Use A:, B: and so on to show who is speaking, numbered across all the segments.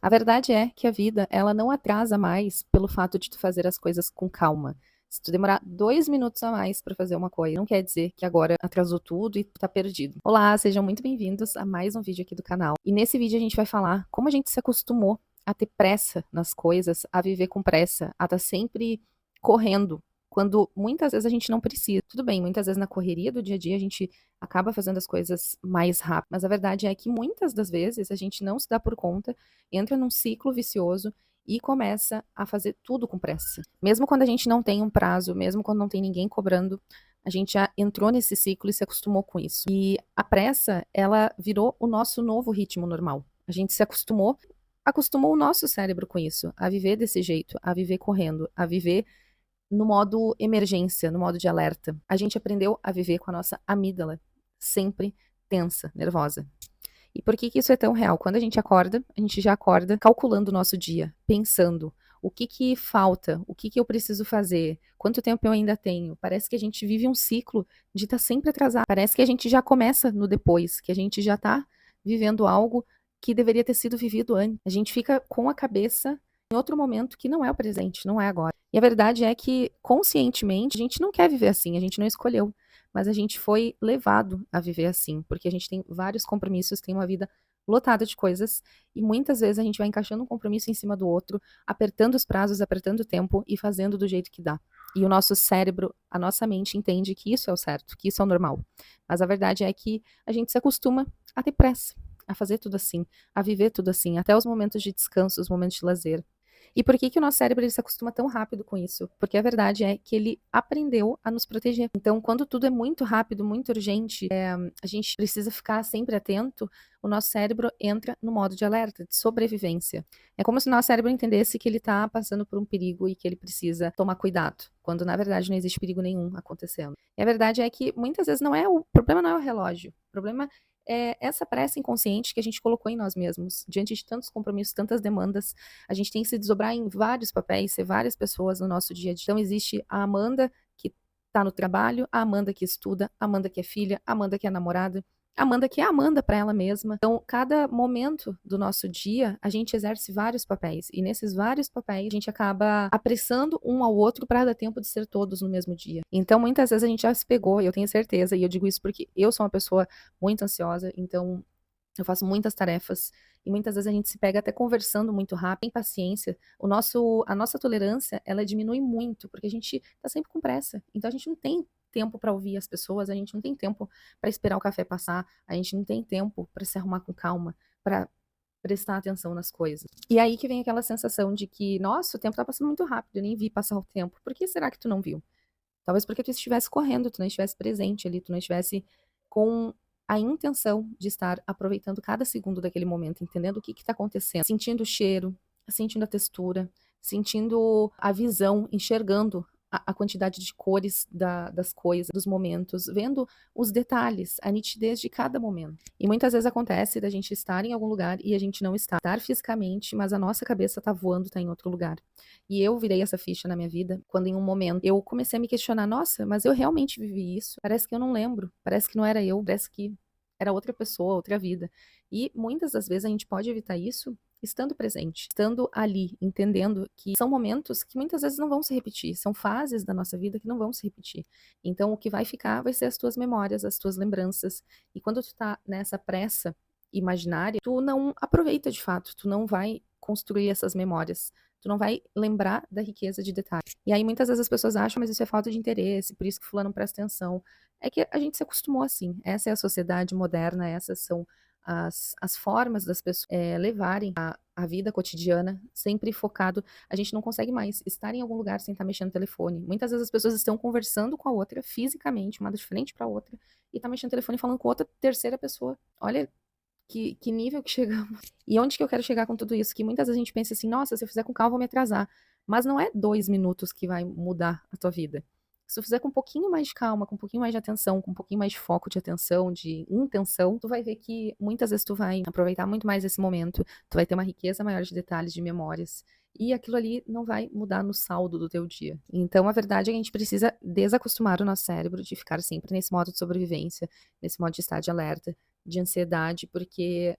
A: A verdade é que a vida, ela não atrasa mais pelo fato de tu fazer as coisas com calma. Se tu demorar 2 minutos a mais para fazer uma coisa, não quer dizer que agora atrasou tudo e tá perdido. Olá, sejam muito bem-vindos a mais um vídeo aqui do canal. E nesse vídeo a gente vai falar como a gente se acostumou a ter pressa nas coisas, a viver com pressa, a estar sempre correndo, quando muitas vezes a gente não precisa. Tudo bem, muitas vezes na correria do dia a dia a gente acaba fazendo as coisas mais rápido, mas a verdade é que muitas das vezes a gente não se dá por conta, entra num ciclo vicioso e começa a fazer tudo com pressa. Mesmo quando a gente não tem um prazo, mesmo quando não tem ninguém cobrando, a gente já entrou nesse ciclo e se acostumou com isso. E a pressa, ela virou o nosso novo ritmo normal. A gente se acostumou o nosso cérebro com isso, a viver desse jeito, a viver correndo, a viver no modo emergência, no modo de alerta. A gente aprendeu a viver com a nossa amígdala sempre tensa, nervosa. E por que que isso é tão real? Quando a gente já acorda calculando o nosso dia, pensando o que que falta, o que que eu preciso fazer, quanto tempo eu ainda tenho. Parece que a gente vive um ciclo de estar sempre atrasado. Parece que a gente já começa no depois, que a gente já está vivendo algo que deveria ter sido vivido antes. A gente fica com a cabeça em outro momento que não é o presente, não é agora. E a verdade é que, conscientemente, a gente não quer viver assim, a gente não escolheu. Mas a gente foi levado a viver assim, porque a gente tem vários compromissos, tem uma vida lotada de coisas, e muitas vezes a gente vai encaixando um compromisso em cima do outro, apertando os prazos, apertando o tempo e fazendo do jeito que dá. E o nosso cérebro, a nossa mente entende que isso é o certo, que isso é o normal. Mas a verdade é que a gente se acostuma a ter pressa, a fazer tudo assim, a viver tudo assim, até os momentos de descanso, os momentos de lazer. E por que que o nosso cérebro ele se acostuma tão rápido com isso? Porque a verdade é que ele aprendeu a nos proteger. Então, quando tudo é muito rápido, muito urgente, a gente precisa ficar sempre atento, o nosso cérebro entra no modo de alerta, de sobrevivência. É como se o nosso cérebro entendesse que ele está passando por um perigo e que ele precisa tomar cuidado, quando na verdade não existe perigo nenhum acontecendo. E a verdade é que muitas vezes o problema não é o relógio, o problema é essa pressa inconsciente que a gente colocou em nós mesmos, diante de tantos compromissos, tantas demandas. A gente tem que se desdobrar em vários papéis, ser várias pessoas no nosso dia a dia. Então, existe a Amanda que está no trabalho, a Amanda que estuda, a Amanda que é filha, a Amanda que é namorada, a Amanda que é a Amanda para ela mesma. Então, cada momento do nosso dia, a gente exerce vários papéis. E nesses vários papéis, a gente acaba apressando um ao outro para dar tempo de ser todos no mesmo dia. Então, muitas vezes a gente já se pegou, e eu tenho certeza, e eu digo isso porque eu sou uma pessoa muito ansiosa, então eu faço muitas tarefas e muitas vezes a gente se pega até conversando muito rápido, sem paciência. A nossa tolerância, ela diminui muito, porque a gente tá sempre com pressa. Então a gente não tem tempo para ouvir as pessoas, a gente não tem tempo para esperar o café passar, a gente não tem tempo para se arrumar com calma, para prestar atenção nas coisas. E aí que vem aquela sensação de que, nossa, o tempo tá passando muito rápido, eu nem vi passar o tempo. Por que será que tu não viu? Talvez porque tu estivesse correndo, tu não estivesse presente ali, tu não estivesse com a intenção de estar aproveitando cada segundo daquele momento, entendendo o que está acontecendo, sentindo o cheiro, sentindo a textura, sentindo a visão, enxergando a quantidade de cores das coisas, dos momentos, vendo os detalhes, a nitidez de cada momento. E muitas vezes acontece da gente estar em algum lugar e a gente não estar fisicamente, mas a nossa cabeça está voando, está em outro lugar. E eu virei essa ficha na minha vida quando em um momento eu comecei a me questionar, nossa, mas eu realmente vivi isso? Parece que eu não lembro, parece que não era eu, parece que era outra pessoa, outra vida. E muitas das vezes a gente pode evitar isso estando presente, estando ali, entendendo que são momentos que muitas vezes não vão se repetir, são fases da nossa vida que não vão se repetir. Então o que vai ficar vai ser as tuas memórias, as tuas lembranças. E quando tu tá nessa pressa imaginária, tu não aproveita de fato, tu não vai construir essas memórias. Tu não vai lembrar da riqueza de detalhes. E aí muitas vezes as pessoas acham, mas isso é falta de interesse, por isso que fulano não presta atenção. É que a gente se acostumou assim. Essa é a sociedade moderna, essas são as formas das pessoas levarem a vida cotidiana, sempre focado. A gente não consegue mais estar em algum lugar sem estar mexendo no telefone. Muitas vezes as pessoas estão conversando com a outra fisicamente, uma de frente para a outra, e tá mexendo no telefone falando com outra terceira pessoa. Olha que nível que chegamos. E onde que eu quero chegar com tudo isso? Que muitas vezes a gente pensa assim, nossa, se eu fizer com calma, eu vou me atrasar. Mas não é 2 minutos que vai mudar a tua vida. Se tu fizer com um pouquinho mais de calma, com um pouquinho mais de atenção, com um pouquinho mais de foco de atenção, de intenção, tu vai ver que muitas vezes tu vai aproveitar muito mais esse momento, tu vai ter uma riqueza maior de detalhes, de memórias, e aquilo ali não vai mudar no saldo do teu dia. Então, a verdade é que a gente precisa desacostumar o nosso cérebro de ficar sempre nesse modo de sobrevivência, nesse modo de estar de alerta, de ansiedade, porque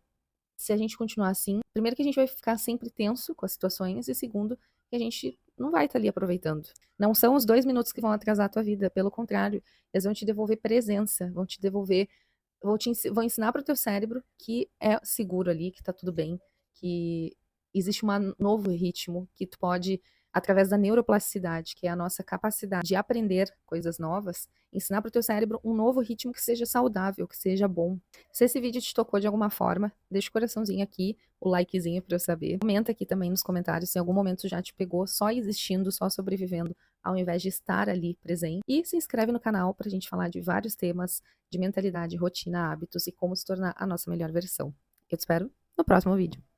A: se a gente continuar assim, primeiro que a gente vai ficar sempre tenso com as situações, e segundo, que a gente não vai estar ali aproveitando. Não são os 2 minutos que vão atrasar a tua vida, pelo contrário, eles vão te devolver presença, vão te devolver, vão ensinar para o teu cérebro que é seguro ali, que tá tudo bem, que existe um novo ritmo, que tu pode, através da neuroplasticidade, que é a nossa capacidade de aprender coisas novas, ensinar para o teu cérebro um novo ritmo que seja saudável, que seja bom. Se esse vídeo te tocou de alguma forma, deixa o coraçãozinho aqui, o likezinho para eu saber. Comenta aqui também nos comentários se em algum momento já te pegou só existindo, só sobrevivendo, ao invés de estar ali presente. E se inscreve no canal para a gente falar de vários temas de mentalidade, rotina, hábitos e como se tornar a nossa melhor versão. Eu te espero no próximo vídeo.